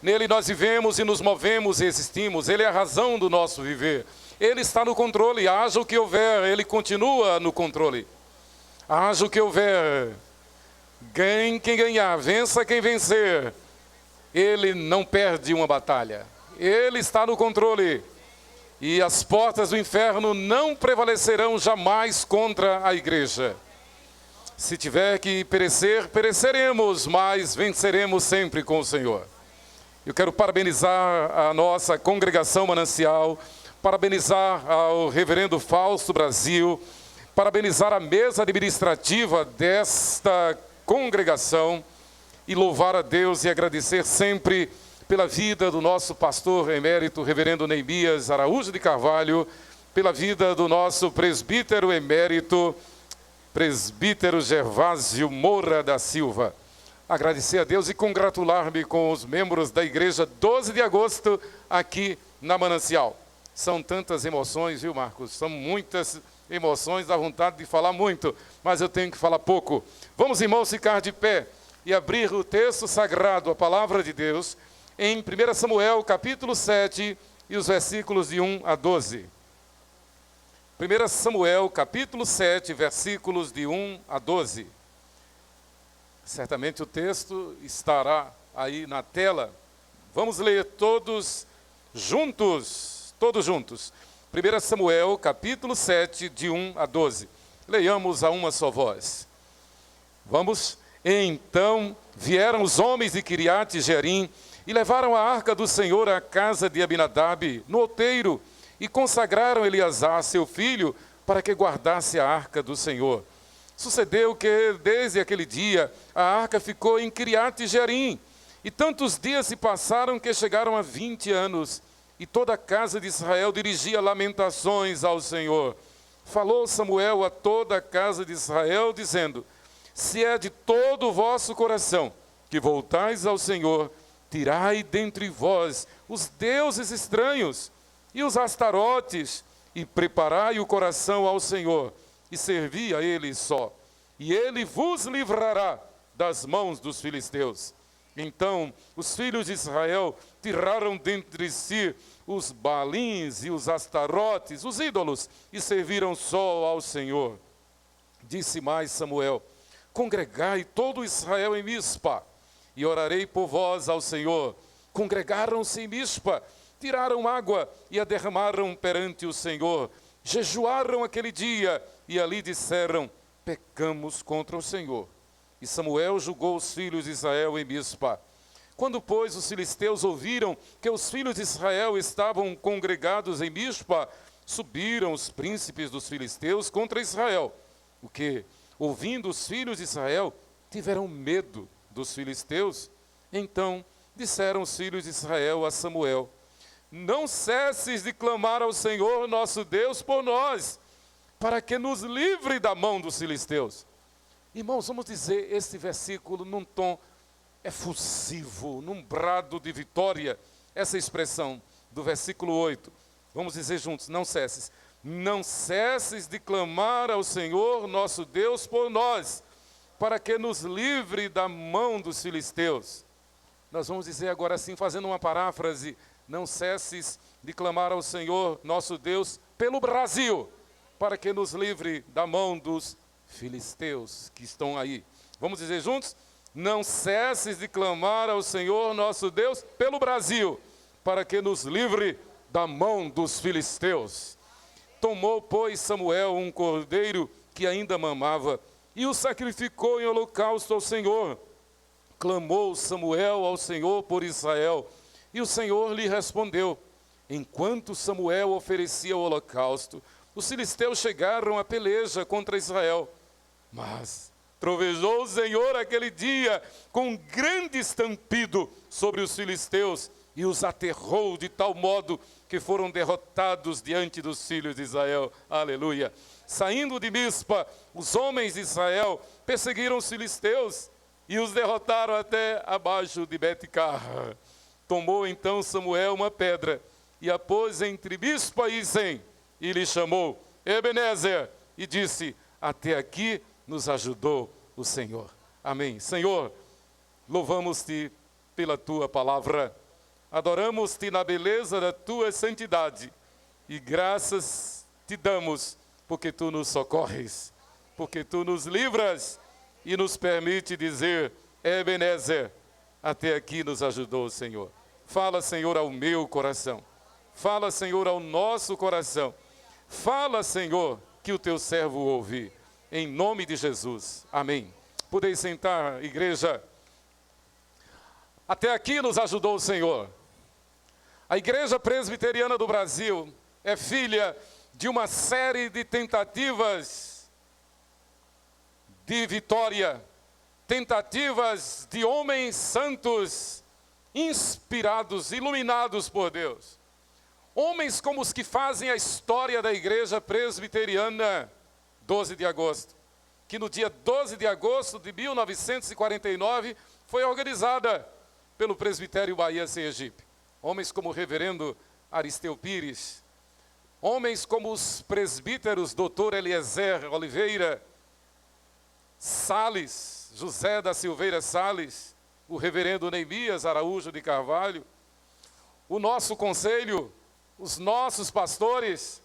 Nele nós vivemos e nos movemos e existimos. Ele é a razão do nosso viver. Ele está no controle. Haja o que houver, Ele continua no controle. Haja o que houver, ganhe quem ganhar, vença quem vencer. Ele não perde uma batalha. Ele está no controle. E as portas do inferno não prevalecerão jamais contra a igreja. Se tiver que perecer, pereceremos, mas venceremos sempre com o Senhor. Eu quero parabenizar a nossa congregação Manancial, parabenizar ao reverendo Fausto Brasil, parabenizar a mesa administrativa desta congregação e louvar a Deus e agradecer sempre pela vida do nosso pastor emérito, reverendo Neemias Araújo de Carvalho, pela vida do nosso presbítero emérito, presbítero Gervásio Moura da Silva. Agradecer a Deus e congratular-me com os membros da igreja 12 de agosto aqui na Manancial. São tantas emoções, viu, Marcos? São muitas emoções, dá vontade de falar muito, mas eu tenho que falar pouco. Vamos, irmãos, ficar de pé e abrir o texto sagrado, a palavra de Deus, em 1 Samuel, capítulo 7, e os versículos de 1 a 12. 1 Samuel, capítulo 7, versículos de 1 a 12. Certamente o texto estará aí na tela. Vamos ler todos juntos. 1 Samuel, capítulo 7, de 1 a 12. Leiamos a uma só voz. Vamos. Então vieram os homens de Quiriate Jearim e levaram a arca do Senhor à casa de Abinadab, no outeiro, e consagraram Eleazar, seu filho, para que guardasse a arca do Senhor. Sucedeu que, desde aquele dia, a arca ficou em Quiriate Jearim, e tantos dias se passaram que chegaram a 20 anos, e toda a casa de Israel dirigia lamentações ao Senhor. Falou Samuel a toda a casa de Israel, dizendo: se é de todo o vosso coração que voltais ao Senhor, tirai dentre vós os deuses estranhos e os astarotes, e preparai o coração ao Senhor, e servi a Ele só, e Ele vos livrará das mãos dos filisteus. Então os filhos de Israel tiraram dentre si os Baalins e os astarotes, os ídolos, e serviram só ao Senhor. Disse mais Samuel: congregai todo Israel em Mispa, e orarei por vós ao Senhor. Congregaram-se em Mispa, tiraram água e a derramaram perante o Senhor. Jejuaram aquele dia e ali disseram: pecamos contra o Senhor. E Samuel julgou os filhos de Israel em Mispa. Quando, pois, os filisteus ouviram que os filhos de Israel estavam congregados em Mispa, subiram os príncipes dos filisteus contra Israel. O que, ouvindo os filhos de Israel, tiveram medo dos filisteus. Então disseram os filhos de Israel a Samuel: não cesses de clamar ao Senhor nosso Deus por nós, para que nos livre da mão dos filisteus. Irmãos, vamos dizer este versículo num tom efusivo, num brado de vitória, essa expressão do versículo 8. Vamos dizer juntos: não cesses. Não cesses de clamar ao Senhor nosso Deus por nós, para que nos livre da mão dos filisteus. Nós vamos dizer agora assim, fazendo uma paráfrase: não cesses de clamar ao Senhor nosso Deus pelo Brasil, para que nos livre da mão dos filisteus que estão aí. Vamos dizer juntos: não cesses de clamar ao Senhor nosso Deus pelo Brasil, para que nos livre da mão dos filisteus. Tomou, pois, Samuel um cordeiro que ainda mamava, e o sacrificou em holocausto ao Senhor. Clamou Samuel ao Senhor por Israel, e o Senhor lhe respondeu. Enquanto Samuel oferecia o holocausto, os filisteus chegaram à peleja contra Israel. Mas trovejou o Senhor aquele dia com um grande estampido sobre os filisteus, e os aterrou de tal modo que foram derrotados diante dos filhos de Israel. Aleluia! Saindo de Mispa, os homens de Israel perseguiram os filisteus e os derrotaram até abaixo de Bet-car. Tomou então Samuel uma pedra e a pôs entre Mispa e Zem, e lhe chamou Ebenezer, e disse: até aqui nos ajudou o Senhor. Amém. Senhor, louvamos-te pela tua palavra. adoramos-te na beleza da tua santidade e graças te damos, porque tu nos socorres, porque tu nos livras e nos permite dizer, Ebenezer, até aqui nos ajudou o Senhor. Fala, Senhor, ao meu coração. Fala, Senhor, ao nosso coração. Fala, Senhor, que o teu servo ouve. Em nome de Jesus. Amém. Podeis sentar, igreja. Até aqui nos ajudou o Senhor. A Igreja Presbiteriana do Brasil é filha de uma série de tentativas de vitória, tentativas de homens santos, inspirados, iluminados por Deus. Homens como os que fazem a história da Igreja Presbiteriana 12 de agosto, que no dia 12 de agosto de 1949 foi organizada pelo Presbitério Bahia Sergipe. Homens como o reverendo Aristeu Pires, homens como os presbíteros Dr. Eliezer Oliveira Sales, José da Silveira Sales, o reverendo Neemias Araújo de Carvalho, o nosso conselho, os nossos pastores.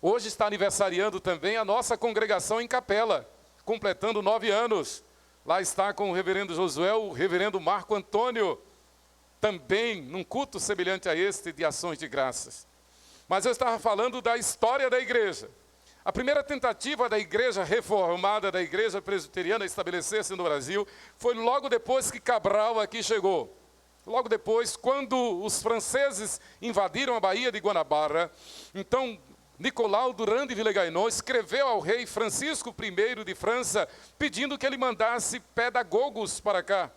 Hoje está aniversariando também a nossa congregação em Capela, completando 9 anos. Lá está com o reverendo Josué, o reverendo Marco Antônio, também num culto semelhante a este de ações de graças. Mas eu estava falando da história da igreja. A primeira tentativa da igreja reformada, da igreja presbiteriana, estabelecer-se no Brasil, foi logo depois que Cabral aqui chegou. Logo depois, quando os franceses invadiram a Baía de Guanabara, então Nicolau Durand de Villegagnon escreveu ao rei Francisco I de França, pedindo que ele mandasse pedagogos para cá,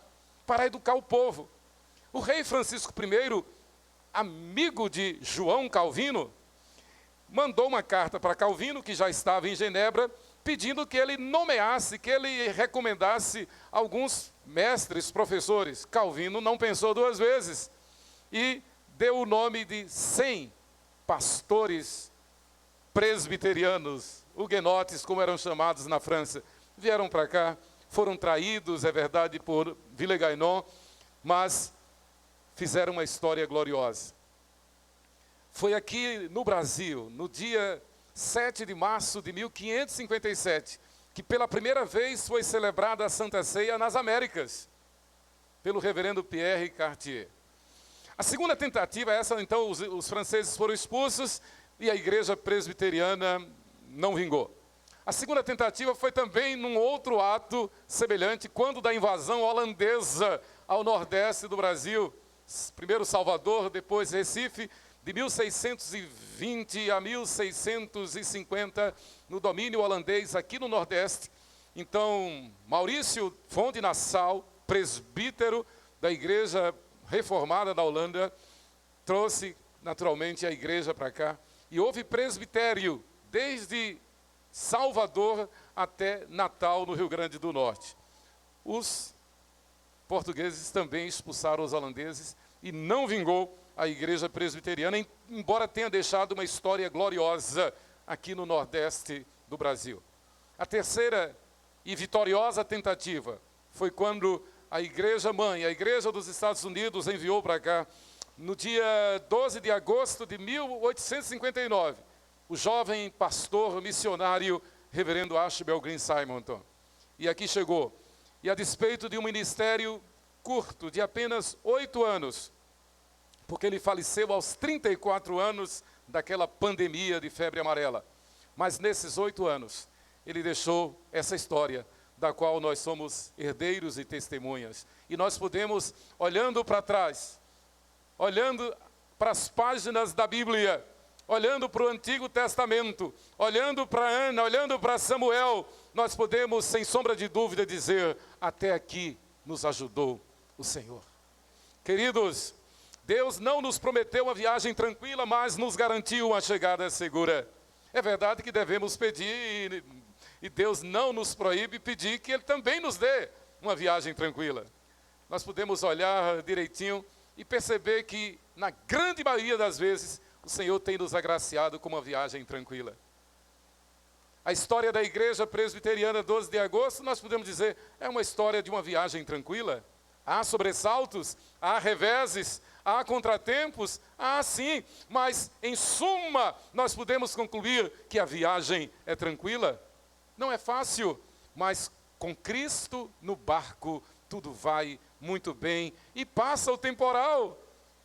para educar o povo. O rei Francisco I, amigo de João Calvino, mandou uma carta para Calvino, que já estava em Genebra, pedindo que ele nomeasse, que ele recomendasse alguns mestres, professores. Calvino não pensou 2 vezes e deu o nome de 100 pastores presbiterianos, huguenotes, como eram chamados na França. Vieram para cá, foram traídos, é verdade, por Villegagnon, mas fizeram uma história gloriosa. Foi aqui no Brasil, no dia 7 de março de 1557, que pela primeira vez foi celebrada a Santa Ceia nas Américas, pelo reverendo Pierre Cartier. A segunda tentativa, essa então, os franceses foram expulsos e a igreja presbiteriana não vingou. A segunda tentativa foi também num outro ato semelhante, quando da invasão holandesa ao nordeste do Brasil, primeiro Salvador, depois Recife, de 1620 a 1650, no domínio holandês aqui no Nordeste. Então, Maurício Fonte Nassau, presbítero da Igreja Reformada da Holanda, trouxe naturalmente a igreja para cá. E houve presbitério desde Salvador até Natal, no Rio Grande do Norte. Os portugueses também expulsaram os holandeses e não vingou a igreja presbiteriana, embora tenha deixado uma história gloriosa aqui no Nordeste do Brasil. A terceira e vitoriosa tentativa foi quando a igreja mãe, a igreja dos Estados Unidos, enviou para cá, no dia 12 de agosto de 1859, o jovem pastor missionário reverendo Archibald Green Simonton. E aqui chegou. E a despeito de um ministério curto, de apenas 8 anos, porque ele faleceu aos 34 anos daquela pandemia de febre amarela. Mas nesses 8 anos, ele deixou essa história, da qual nós somos herdeiros e testemunhas. E nós podemos, olhando para trás, olhando para as páginas da Bíblia, olhando para o Antigo Testamento, olhando para Ana, olhando para Samuel, nós podemos, sem sombra de dúvida, dizer, até aqui nos ajudou o Senhor. Queridos, Deus não nos prometeu uma viagem tranquila, mas nos garantiu uma chegada segura. É verdade que devemos pedir, e Deus não nos proíbe pedir que Ele também nos dê uma viagem tranquila. Nós podemos olhar direitinho e perceber que, na grande maioria das vezes, o Senhor tem nos agraciado com uma viagem tranquila. A história da Igreja Presbiteriana 12 de agosto, nós podemos dizer, é uma história de uma viagem tranquila. Há sobressaltos, há reveses, há contratempos, há sim, mas em suma nós podemos concluir que a viagem é tranquila. Não é fácil, mas com Cristo no barco tudo vai muito bem e passa o temporal.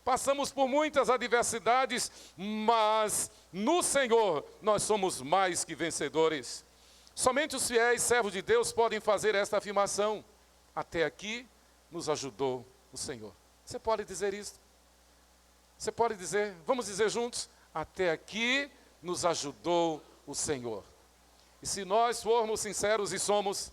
Passamos por muitas adversidades, mas no Senhor nós somos mais que vencedores. Somente os fiéis servos de Deus podem fazer esta afirmação. Até aqui nos ajudou o Senhor. Você pode dizer isso? Você pode dizer, vamos dizer juntos? Até aqui nos ajudou o Senhor. E se nós formos sinceros e somos,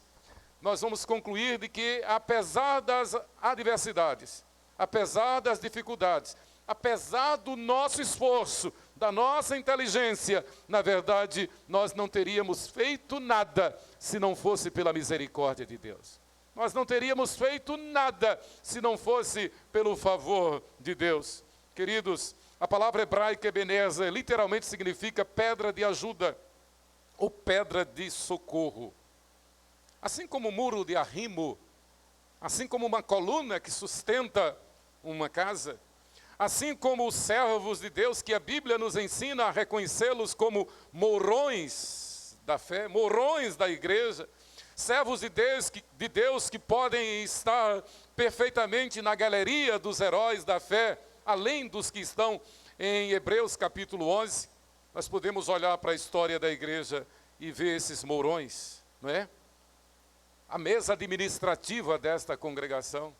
nós vamos concluir de que apesar das adversidades, apesar das dificuldades, apesar do nosso esforço, da nossa inteligência, na verdade, nós não teríamos feito nada se não fosse pela misericórdia de Deus. Nós não teríamos feito nada se não fosse pelo favor de Deus. Queridos, a palavra hebraica Ebenezer literalmente significa pedra de ajuda ou pedra de socorro. Assim como o muro de arrimo, assim como uma coluna que sustenta uma casa, assim como os servos de Deus, que a Bíblia nos ensina a reconhecê-los como mourões da fé, mourões da igreja, servos de Deus que podem estar perfeitamente na galeria dos heróis da fé, além dos que estão em Hebreus capítulo 11, nós podemos olhar para a história da igreja e ver esses mourões, não é? A mesa administrativa desta congregação.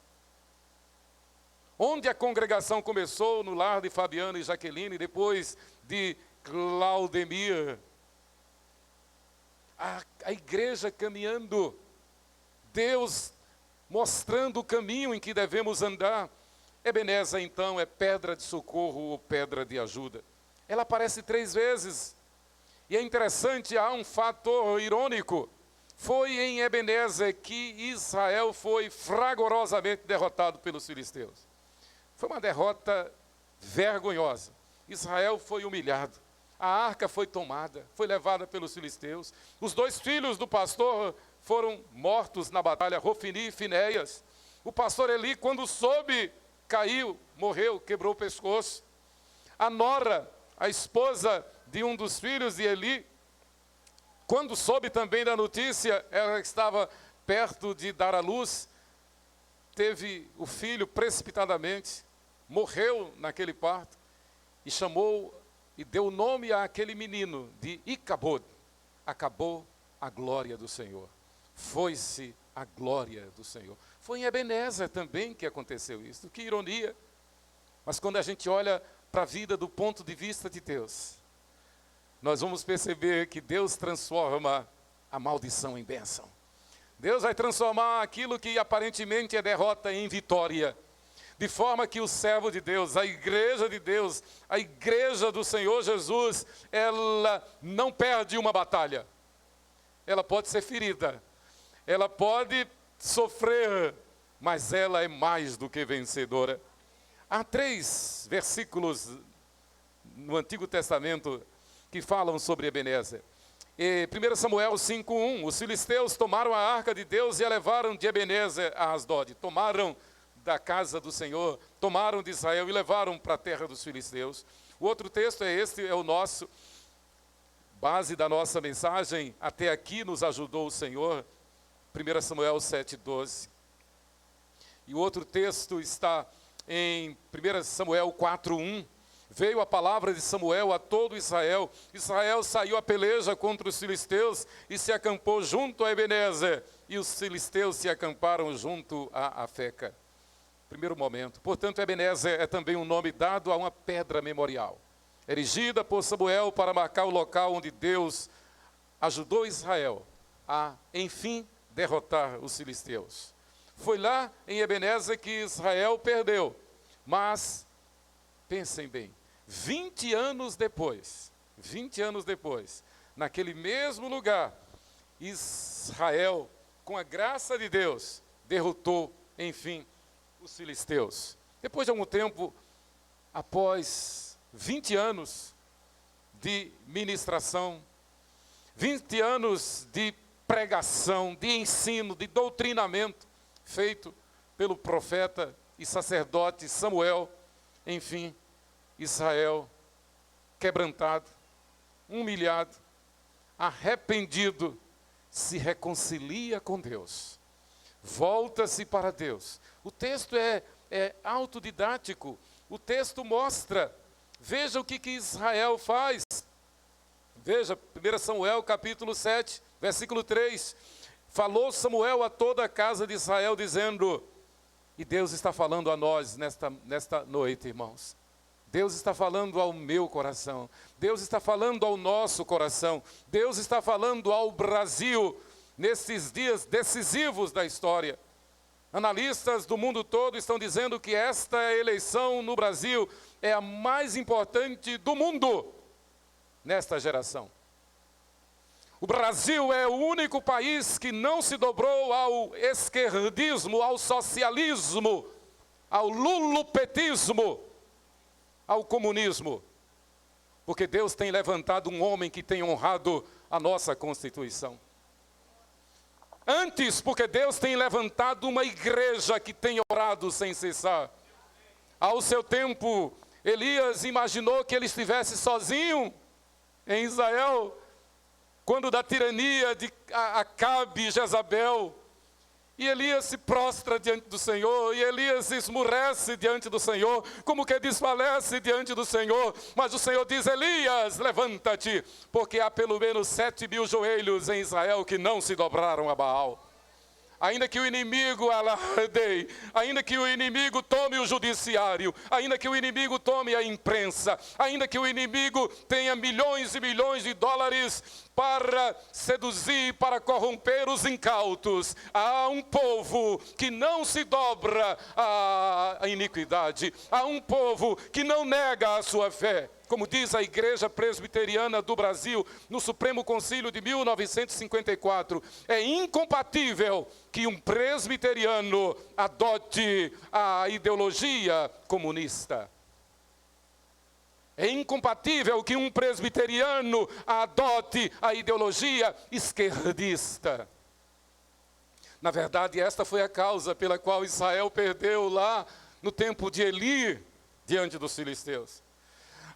Onde a congregação começou, no lar de Fabiana e Jaqueline, depois de Claudemir. A igreja caminhando, Deus mostrando o caminho em que devemos andar. Ebenezer, então, é pedra de socorro ou pedra de ajuda. Ela aparece 3 vezes. E é interessante, há um fator irônico. Foi em Ebenezer que Israel foi fragorosamente derrotado pelos filisteus. Foi uma derrota vergonhosa. Israel foi humilhado. A arca foi tomada, foi levada pelos filisteus. Os 2 filhos do pastor foram mortos na batalha, Rofini e Finéias. O pastor Eli, quando soube, caiu, morreu, quebrou o pescoço. A nora, a esposa de um dos filhos de Eli, quando soube também da notícia, ela estava perto de dar à luz, teve o filho precipitadamente, morreu naquele parto, e chamou e deu nome àquele menino de Icabod. Acabou a glória do Senhor. Foi-se a glória do Senhor. Foi em Ebenezer também que aconteceu isso. Que ironia. Mas quando a gente olha para a vida do ponto de vista de Deus, nós vamos perceber que Deus transforma a maldição em bênção. Deus vai transformar aquilo que aparentemente é derrota em vitória. De forma que o servo de Deus, a igreja de Deus, a igreja do Senhor Jesus, ela não perde uma batalha. Ela pode ser ferida, ela pode sofrer, mas ela é mais do que vencedora. Há 3 versículos no Antigo Testamento que falam sobre Ebenezer. 1 Samuel 5:1, os filisteus tomaram a arca de Deus e a levaram de Ebenezer a Asdod. Tomaram da casa do Senhor, tomaram de Israel e levaram para a terra dos filisteus. O outro texto é este, é o nosso, base da nossa mensagem, até aqui nos ajudou o Senhor, 1 Samuel 7:12. E o outro texto está em 1 Samuel 4:1. Veio a palavra de Samuel a todo Israel. Israel saiu a peleja contra os filisteus e se acampou junto a Ebenezer. E os filisteus se acamparam junto a Afeca. Primeiro momento. Portanto, Ebenezer é também um nome dado a uma pedra memorial, erigida por Samuel para marcar o local onde Deus ajudou Israel a, enfim, derrotar os filisteus. Foi lá em Ebenezer que Israel perdeu. Mas, pensem bem, 20 anos depois, naquele mesmo lugar, Israel, com a graça de Deus, derrotou, enfim, os filisteus. Depois de algum tempo, após 20 anos de ministração, 20 anos de pregação, de ensino, de doutrinamento feito pelo profeta e sacerdote Samuel. Enfim, Israel, quebrantado, humilhado, arrependido, se reconcilia com Deus, volta-se para Deus. O texto é autodidático, o texto mostra. Veja o que Israel faz. Veja, 1 Samuel capítulo 7, versículo 3. Falou Samuel a toda a casa de Israel, dizendo, e Deus está falando a nós nesta noite, irmãos. Deus está falando ao meu coração. Deus está falando ao nosso coração. Deus está falando ao Brasil nesses dias decisivos da história. Analistas do mundo todo estão dizendo que esta eleição no Brasil é a mais importante do mundo nesta geração. O Brasil é o único país que não se dobrou ao esquerdismo, ao socialismo, ao lulopetismo, ao comunismo. Porque Deus tem levantado um homem que tem honrado a nossa Constituição. Antes, porque Deus tem levantado uma igreja que tem orado sem cessar. Ao seu tempo, Elias imaginou que ele estivesse sozinho em Israel, quando da tirania de Acabe e Jezabel, e Elias se prostra diante do Senhor, e Elias esmurece diante do Senhor, como que desfalece diante do Senhor, mas o Senhor diz, Elias, levanta-te, porque há pelo menos 7.000 joelhos em Israel que não se dobraram a Baal. Ainda que o inimigo alardeie, ainda que o inimigo tome o judiciário, ainda que o inimigo tome a imprensa, ainda que o inimigo tenha milhões e milhões de dólares para seduzir, para corromper os incautos, há um povo que não se dobra à iniquidade, há um povo que não nega a sua fé. Como diz a Igreja Presbiteriana do Brasil, no Supremo Concílio de 1954, é incompatível que um presbiteriano adote a ideologia comunista. É incompatível que um presbiteriano adote a ideologia esquerdista. Na verdade, esta foi a causa pela qual Israel perdeu lá no tempo de Eli, diante dos filisteus.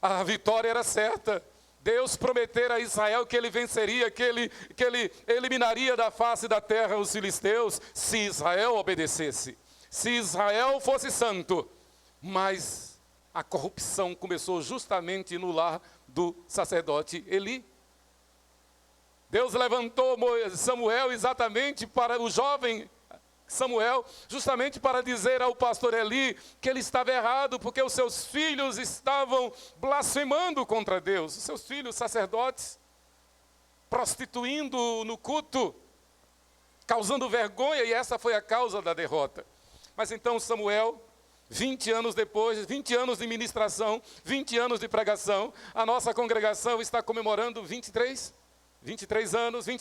A vitória era certa. Deus prometera a Israel que ele venceria, que ele eliminaria da face da terra os filisteus, se Israel obedecesse, se Israel fosse santo. Mas a corrupção começou justamente no lar do sacerdote Eli. Deus levantou Samuel exatamente para o jovem Samuel, justamente para dizer ao pastor Eli que ele estava errado, porque os seus filhos estavam blasfemando contra Deus, os seus filhos sacerdotes, prostituindo no culto, causando vergonha, e essa foi a causa da derrota. Mas então Samuel, 20 anos depois, 20 anos de ministração, 20 anos de pregação, a nossa congregação está comemorando 23 anos de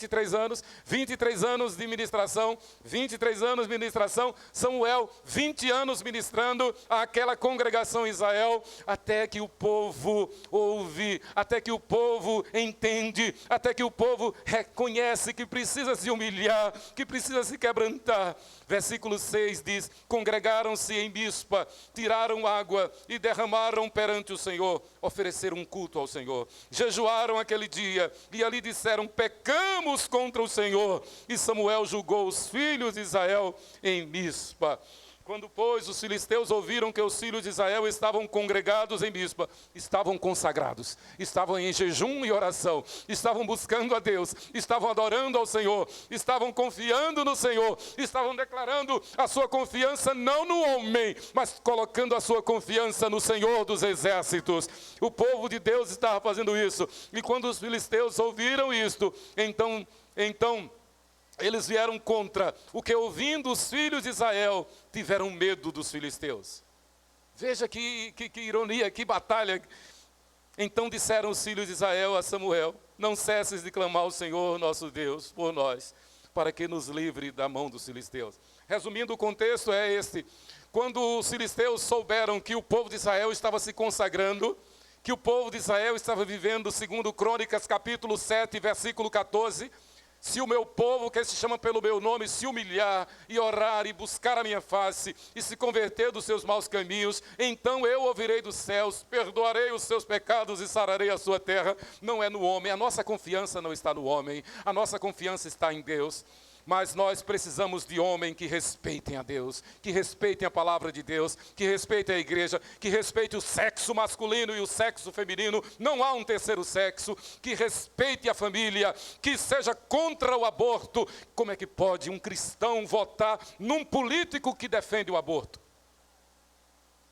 ministração, 23 anos de ministração, Samuel, 20 anos ministrando àquela congregação em Israel, até que o povo ouve, até que o povo entende, até que o povo reconhece que precisa se humilhar, que precisa se quebrantar. Versículo 6 diz, congregaram-se em Mispa, tiraram água e derramaram perante o Senhor, ofereceram um culto ao Senhor, jejuaram aquele dia e ali disseram, pecamos contra o Senhor. E Samuel julgou os filhos de Israel em Mispa. Quando, pois, os filisteus ouviram que os filhos de Israel estavam congregados em Mispa, estavam consagrados, estavam em jejum e oração, estavam buscando a Deus, estavam adorando ao Senhor, estavam confiando no Senhor, estavam declarando a sua confiança não no homem, mas colocando a sua confiança no Senhor dos exércitos. O povo de Deus estava fazendo isso. E quando os filisteus ouviram isto, então eles vieram contra, o que ouvindo os filhos de Israel, tiveram medo dos filisteus. Veja que ironia, que batalha. Então disseram os filhos de Israel a Samuel, não cesses de clamar ao Senhor nosso Deus por nós, para que nos livre da mão dos filisteus. Resumindo, o contexto é este. Quando os filisteus souberam que o povo de Israel estava se consagrando, que o povo de Israel estava vivendo, segundo Crônicas capítulo 7, versículo 14, Se o meu povo, que se chama pelo meu nome, se humilhar e orar e buscar a minha face e se converter dos seus maus caminhos, então eu ouvirei dos céus, perdoarei os seus pecados e sararei a sua terra. Não é no homem, a nossa confiança não está no homem, a nossa confiança está em Deus. Mas nós precisamos de homens que respeitem a Deus, que respeitem a palavra de Deus, que respeitem a igreja, que respeitem o sexo masculino e o sexo feminino. Não há um terceiro sexo. Que respeite a família, que seja contra o aborto. Como é que pode um cristão votar num político que defende o aborto?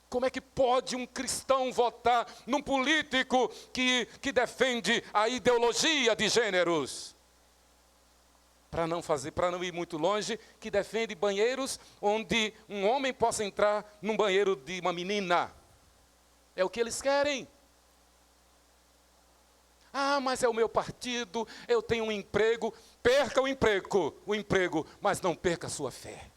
Como é que pode um cristão votar num político que defende a ideologia de gêneros? Para não ir muito longe, que defende banheiros onde um homem possa entrar num banheiro de uma menina. É o que eles querem. Ah, mas é o meu partido, eu tenho um emprego. Perca o emprego, mas não perca a sua fé.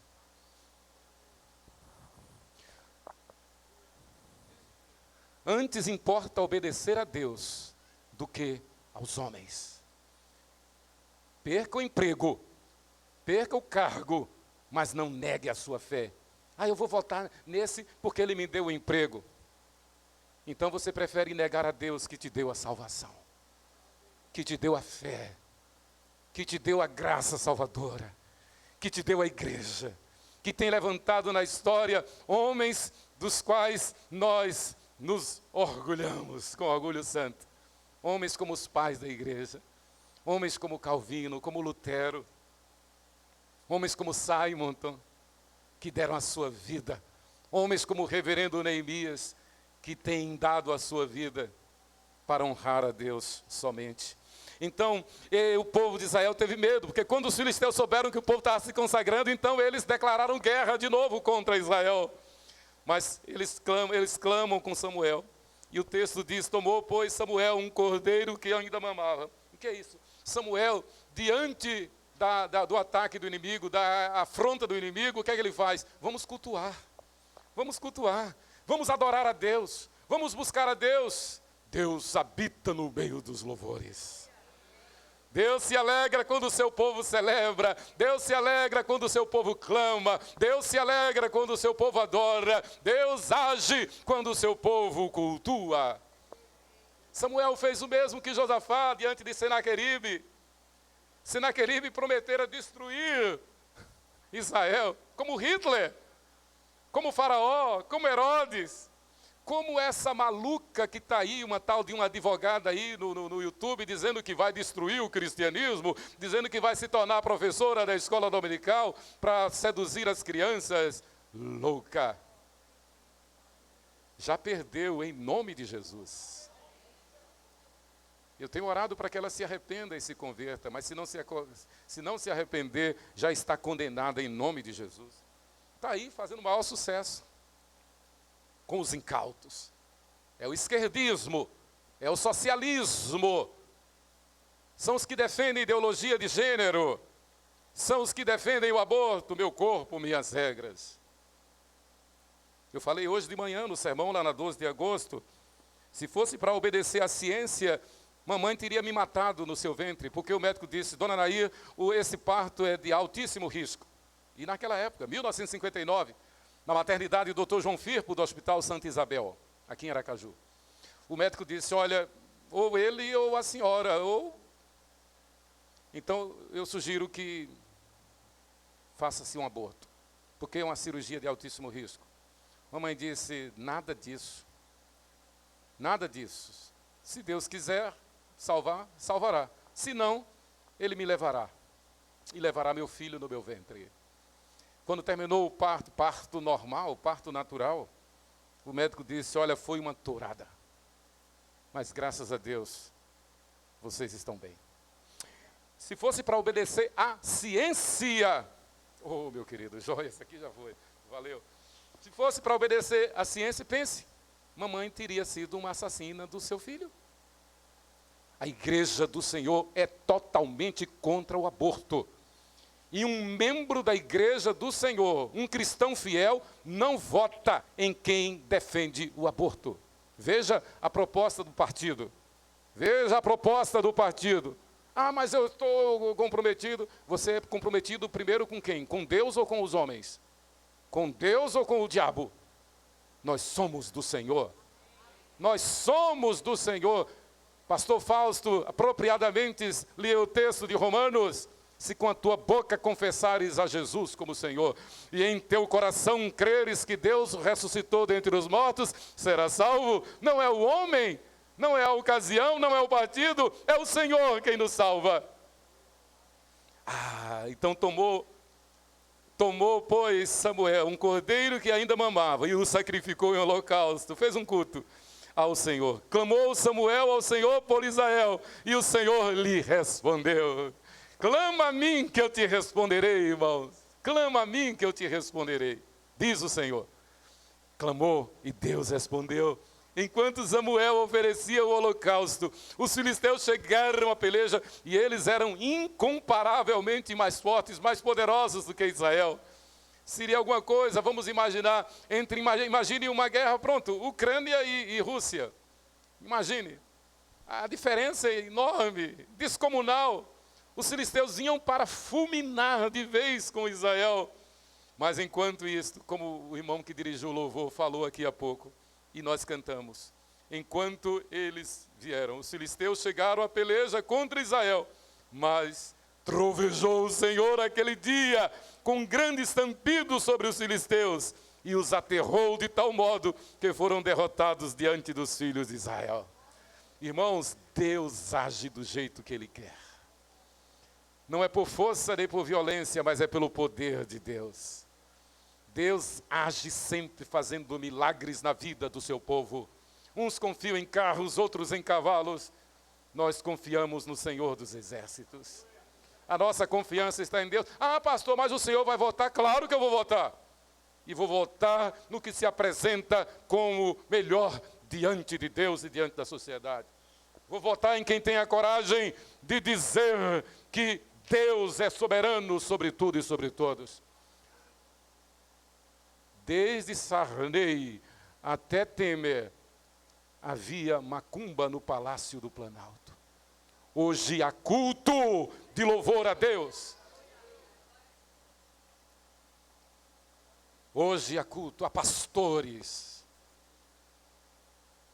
Antes importa obedecer a Deus do que aos homens. Perca o emprego, perca o cargo, mas não negue a sua fé. Ah, eu vou votar nesse porque ele me deu o emprego. Então você prefere negar a Deus que te deu a salvação, que te deu a fé, que te deu a graça salvadora, que te deu a igreja, que tem levantado na história homens dos quais nós nos orgulhamos com orgulho santo. Homens como os pais da igreja. Homens como Calvino, como Lutero, homens como Simonton, que deram a sua vida, homens como o reverendo Neemias, que têm dado a sua vida para honrar a Deus somente. Então, o povo de Israel teve medo, porque quando os filisteus souberam que o povo estava se consagrando, então eles declararam guerra de novo contra Israel. Mas eles clamam com Samuel. E o texto diz, tomou, pois, Samuel um cordeiro que ainda mamava. O que é isso? Samuel, diante do ataque do inimigo, da afronta do inimigo, o que é que ele faz? Vamos cultuar, vamos adorar a Deus, vamos buscar a Deus. Deus habita no meio dos louvores. Deus se alegra quando o seu povo celebra, Deus se alegra quando o seu povo clama, Deus se alegra quando o seu povo adora, Deus age quando o seu povo cultua. Samuel fez o mesmo que Josafá diante de Senaqueribe. Senaqueribe prometera destruir Israel, como Hitler, como Faraó, como Herodes, como essa maluca que está aí, uma tal de uma advogada aí no YouTube, dizendo que vai destruir o cristianismo, dizendo que vai se tornar professora da escola dominical para seduzir as crianças. Louca. Já perdeu em nome de Jesus. Eu tenho orado para que ela se arrependa e se converta, mas se não se arrepender, já está condenada em nome de Jesus. Está aí fazendo o maior sucesso com os incautos. É o esquerdismo, é o socialismo. São os que defendem ideologia de gênero. São os que defendem o aborto, meu corpo, minhas regras. Eu falei hoje de manhã no sermão lá na 12 de agosto, se fosse para obedecer à ciência, mamãe teria me matado no seu ventre, porque o médico disse, dona Nair, esse parto é de altíssimo risco. E naquela época, 1959, na maternidade do Dr. João Firpo, do Hospital Santa Isabel, aqui em Aracaju. O médico disse, olha, ou ele ou a senhora, ou... Então, eu sugiro que faça-se um aborto, porque é uma cirurgia de altíssimo risco. Mamãe disse, nada disso. Nada disso. Se Deus quiser salvar, salvará. Se não, Ele me levará. E levará meu filho no meu ventre. Quando terminou o parto normal, o parto natural, o médico disse, olha, foi uma tourada. Mas graças a Deus, vocês estão bem. Se fosse para obedecer à ciência, oh meu querido, joia, esse aqui já foi, valeu. Se fosse para obedecer à ciência, pense, mamãe teria sido uma assassina do seu filho. A igreja do Senhor é totalmente contra o aborto. E um membro da igreja do Senhor, um cristão fiel, não vota em quem defende o aborto. Veja a proposta do partido. Veja a proposta do partido. Ah, mas eu estou comprometido. Você é comprometido primeiro com quem? Com Deus ou com os homens? Com Deus ou com o diabo? Nós somos do Senhor. Nós somos do Senhor. Pastor Fausto, apropriadamente, leu o texto de Romanos. Se com a tua boca confessares a Jesus como Senhor, e em teu coração creres que Deus o ressuscitou dentre os mortos, serás salvo. Não é o homem, não é a ocasião, não é o partido, é o Senhor quem nos salva. Então tomou, pois, Samuel, um cordeiro que ainda mamava, e o sacrificou em holocausto, fez um culto ao Senhor. Clamou Samuel ao Senhor por Israel, e o Senhor lhe respondeu. Clama a mim que eu te responderei, irmãos. Clama a mim que eu te responderei, diz o Senhor. Clamou e Deus respondeu. Enquanto Samuel oferecia o holocausto, os filisteus chegaram à peleja e eles eram incomparavelmente mais fortes, mais poderosos do que Israel. Seria alguma coisa, vamos imaginar, imagine uma guerra, pronto, Ucrânia e Rússia. Imagine, a diferença é enorme, descomunal. Os filisteus vinham para fulminar de vez com Israel. Mas enquanto isso, como o irmão que dirigiu o louvor falou aqui há pouco, e nós cantamos, enquanto eles vieram, os filisteus chegaram à peleja contra Israel, mas trovejou o Senhor aquele dia com grande estampido sobre os filisteus e os aterrou de tal modo que foram derrotados diante dos filhos de Israel. Irmãos, Deus age do jeito que Ele quer. Não é por força nem por violência, mas é pelo poder de Deus. Deus age sempre fazendo milagres na vida do seu povo. Uns confiam em carros, outros em cavalos. Nós confiamos no Senhor dos Exércitos. A nossa confiança está em Deus. Ah, pastor, mas o Senhor vai votar? Claro que eu vou votar. E vou votar no que se apresenta como melhor diante de Deus e diante da sociedade. Vou votar em quem tem a coragem de dizer que Deus é soberano sobre tudo e sobre todos. Desde Sarney até Temer, havia macumba no Palácio do Planalto. Hoje há culto de louvor a Deus. Hoje há culto a pastores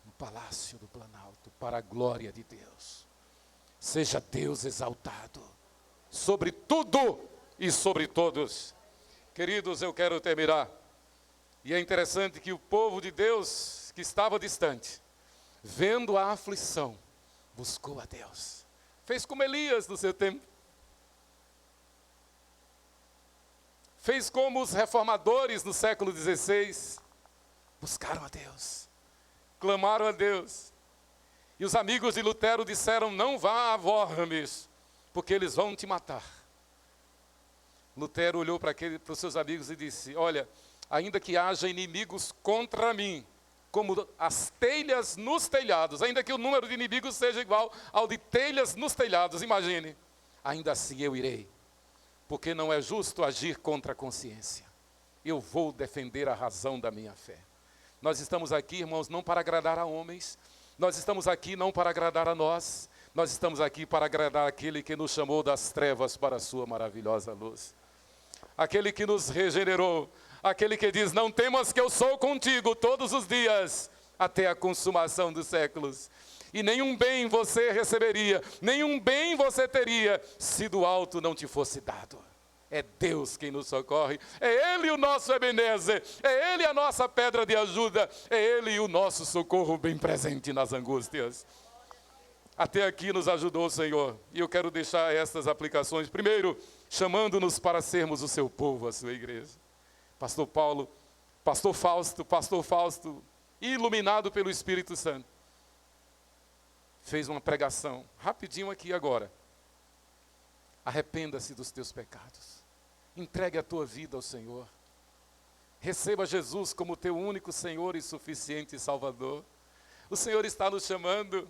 no Palácio do Planalto, para a glória de Deus. Seja Deus exaltado sobre tudo e sobre todos. Queridos, eu quero terminar. E é interessante que o povo de Deus, que estava distante, vendo a aflição, buscou a Deus. Fez como Elias no seu tempo. Fez como os reformadores no século XVI. Buscaram a Deus. Clamaram a Deus. E os amigos de Lutero disseram, não vá a Worms, porque eles vão te matar. Lutero olhou para os seus amigos e disse, olha, ainda que haja inimigos contra mim, como as telhas nos telhados, ainda que o número de inimigos seja igual ao de telhas nos telhados, imagine, ainda assim eu irei, porque não é justo agir contra a consciência. Eu vou defender a razão da minha fé. Nós estamos aqui, irmãos, não para agradar a homens, nós estamos aqui não para agradar a nós estamos aqui para agradar aquele que nos chamou das trevas para a sua maravilhosa luz. Aquele que nos regenerou, aquele que diz, não temas que eu sou contigo todos os dias, até a consumação dos séculos. E nenhum bem você receberia, nenhum bem você teria, se do alto não te fosse dado. É Deus quem nos socorre, é Ele o nosso Ebenezer, é Ele a nossa pedra de ajuda, é Ele o nosso socorro bem presente nas angústias. Até aqui nos ajudou o Senhor, e eu quero deixar estas aplicações. Primeiro, chamando-nos para sermos o seu povo, a sua igreja. Pastor Fausto, iluminado pelo Espírito Santo, fez uma pregação, rapidinho aqui agora. Arrependa-se dos teus pecados. Entregue a tua vida ao Senhor. Receba Jesus como teu único Senhor e suficiente Salvador. O Senhor está nos chamando.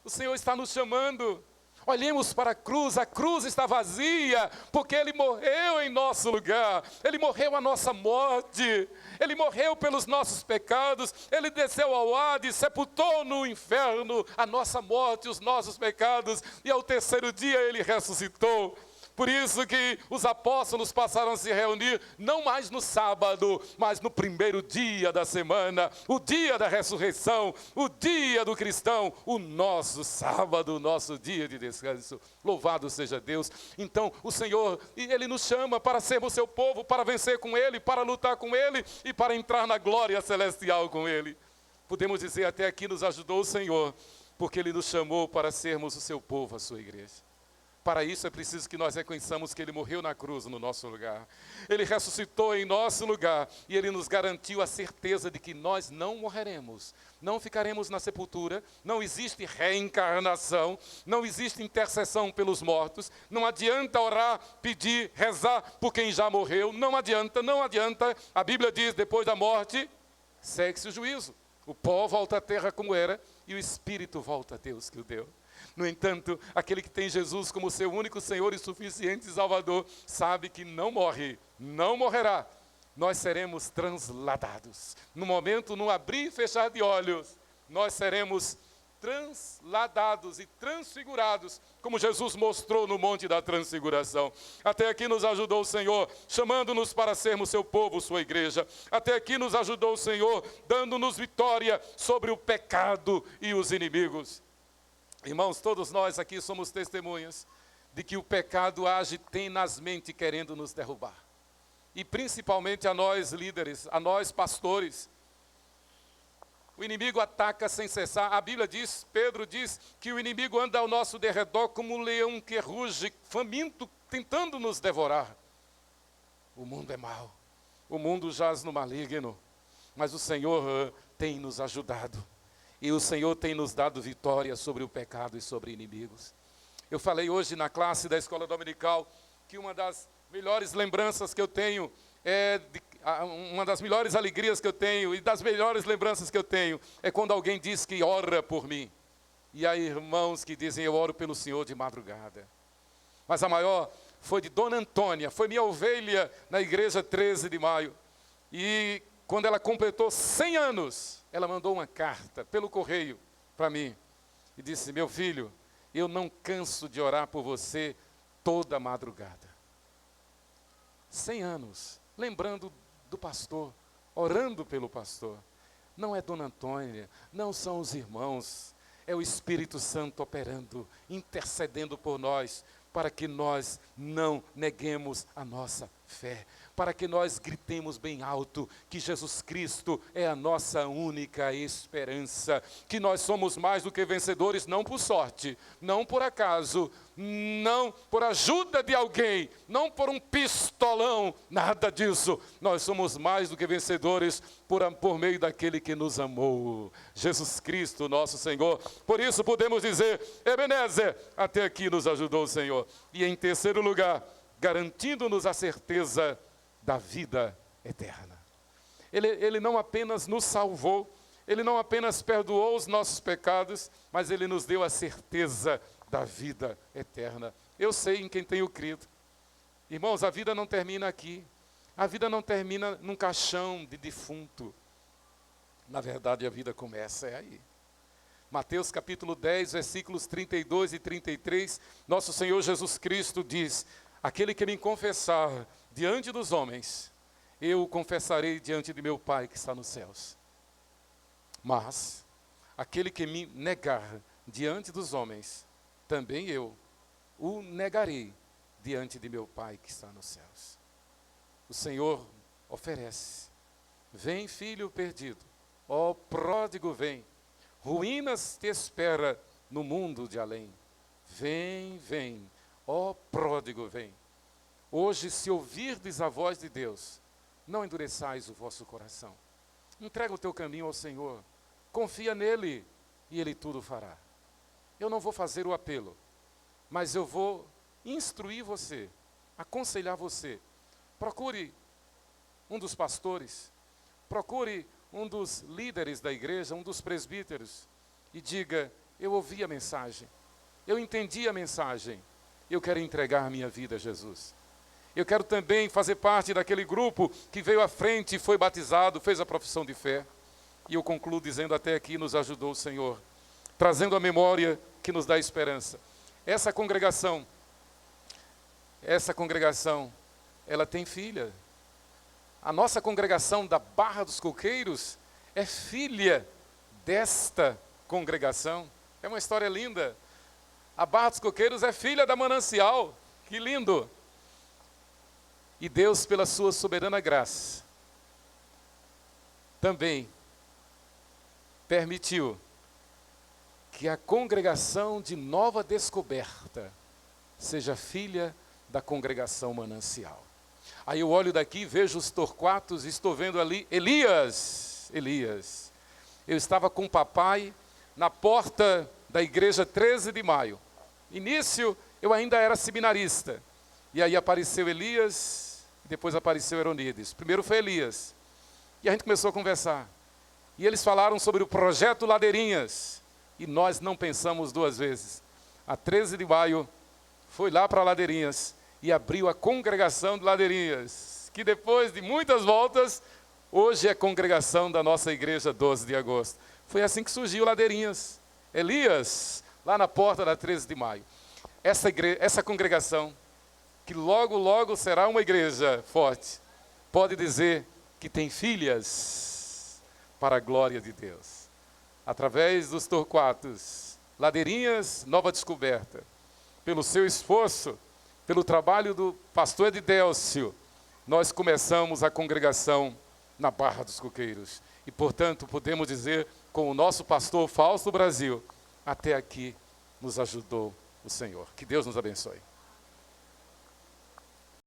O Senhor está nos chamando. Olhemos para a cruz está vazia, porque Ele morreu em nosso lugar, Ele morreu a nossa morte, Ele morreu pelos nossos pecados, Ele desceu ao Hades, sepultou no inferno a nossa morte, os nossos pecados, e ao terceiro dia Ele ressuscitou. Por isso que os apóstolos passaram a se reunir, não mais no sábado, mas no primeiro dia da semana, o dia da ressurreição, o dia do cristão, o nosso sábado, o nosso dia de descanso. Louvado seja Deus. Então, o Senhor, Ele nos chama para sermos seu povo, para vencer com Ele, para lutar com Ele e para entrar na glória celestial com Ele. Podemos dizer, até aqui nos ajudou o Senhor, porque Ele nos chamou para sermos o seu povo, a sua igreja. Para isso é preciso que nós reconheçamos que Ele morreu na cruz no nosso lugar. Ele ressuscitou em nosso lugar e Ele nos garantiu a certeza de que nós não morreremos. Não ficaremos na sepultura, não existe reencarnação, não existe intercessão pelos mortos. Não adianta orar, pedir, rezar por quem já morreu. Não adianta, não adianta. A Bíblia diz, depois da morte, segue-se o juízo. O pó volta à terra como era e o Espírito volta a Deus que o deu. No entanto, aquele que tem Jesus como seu único Senhor e suficiente Salvador, sabe que não morre, não morrerá. Nós seremos transladados. No momento, no abrir e fechar de olhos, nós seremos transladados e transfigurados, como Jesus mostrou no Monte da Transfiguração. Até aqui nos ajudou o Senhor, chamando-nos para sermos seu povo, sua igreja. Até aqui nos ajudou o Senhor, dando-nos vitória sobre o pecado e os inimigos. Irmãos, todos nós aqui somos testemunhas de que o pecado age tenazmente querendo nos derrubar. E principalmente a nós líderes, a nós pastores. O inimigo ataca sem cessar. A Bíblia diz, Pedro diz, que o inimigo anda ao nosso derredor como um leão que ruge, faminto, tentando nos devorar. O mundo é mau. O mundo jaz no maligno. Mas o Senhor tem nos ajudado. E o Senhor tem nos dado vitória sobre o pecado e sobre inimigos. Eu falei hoje na classe da escola dominical que uma das melhores lembranças que eu tenho, uma das melhores alegrias que eu tenho e das melhores lembranças que eu tenho é quando alguém diz que ora por mim. E há irmãos que dizem, eu oro pelo Senhor de madrugada. Mas a maior foi de Dona Antônia, foi minha ovelha na igreja 13 de maio. E quando ela completou 100 anos, ela mandou uma carta pelo correio para mim e disse, meu filho, eu não canso de orar por você toda madrugada. 100 anos, lembrando do pastor, orando pelo pastor. Não é Dona Antônia, não são os irmãos, é o Espírito Santo operando, intercedendo por nós, para que nós não neguemos a nossa fé, para que nós gritemos bem alto que Jesus Cristo é a nossa única esperança, que nós somos mais do que vencedores, não por sorte, não por acaso, não por ajuda de alguém, não por um pistolão, nada disso. Nós somos mais do que vencedores por meio daquele que nos amou, Jesus Cristo, nosso Senhor. Por isso podemos dizer, Ebenezer, até aqui nos ajudou o Senhor. E em terceiro lugar, garantindo-nos a certeza da vida eterna. Ele não apenas nos salvou, Ele não apenas perdoou os nossos pecados, mas Ele nos deu a certeza da vida eterna. Eu sei em quem tenho crido. Irmãos, a vida não termina aqui. A vida não termina num caixão de defunto. Na verdade, a vida começa aí. Mateus capítulo 10, versículos 32 e 33, nosso Senhor Jesus Cristo diz, aquele que me confessar diante dos homens, eu o confessarei diante de meu Pai que está nos céus. Mas, aquele que me negar diante dos homens, também eu o negarei diante de meu Pai que está nos céus. O Senhor oferece, vem filho perdido, ó pródigo vem, ruínas te espera no mundo de além. Vem, vem, ó pródigo vem. Hoje, se ouvirdes a voz de Deus, não endureçais o vosso coração. Entrega o teu caminho ao Senhor, confia nele e Ele tudo fará. Eu não vou fazer o apelo, mas eu vou instruir você, aconselhar você. Procure um dos pastores, procure um dos líderes da igreja, um dos presbíteros, e diga, eu ouvi a mensagem, eu entendi a mensagem, eu quero entregar minha vida a Jesus. Eu quero também fazer parte daquele grupo que veio à frente, foi batizado, fez a profissão de fé. E eu concluo dizendo: até aqui nos ajudou o Senhor, trazendo a memória que nos dá esperança. Essa congregação, ela tem filha. A nossa congregação da Barra dos Coqueiros é filha desta congregação. É uma história linda. A Barra dos Coqueiros é filha da Manancial. Que lindo! E Deus, pela sua soberana graça, também permitiu que a congregação de Nova Descoberta seja filha da congregação Manancial. Aí eu olho daqui, vejo os Torquatos, estou vendo ali Elias. Eu estava com o papai na porta da igreja 13 de maio. Início, eu ainda era seminarista. E aí apareceu Elias, depois apareceu Eronides. Primeiro foi Elias. E a gente começou a conversar. E eles falaram sobre o projeto Ladeirinhas. E nós não pensamos duas vezes. A 13 de maio foi lá para Ladeirinhas e abriu a congregação de Ladeirinhas, que depois de muitas voltas, hoje é congregação da nossa igreja 12 de agosto. Foi assim que surgiu Ladeirinhas. Elias, lá na porta da 13 de maio. Essa congregação, que logo, logo será uma igreja forte, pode dizer que tem filhas para a glória de Deus. Através dos Torquatos, Ladeirinhas, Nova Descoberta, pelo seu esforço, pelo trabalho do pastor Edidélcio, nós começamos a congregação na Barra dos Coqueiros. E, portanto, podemos dizer, com o nosso pastor Fausto Brasil, até aqui nos ajudou o Senhor. Que Deus nos abençoe.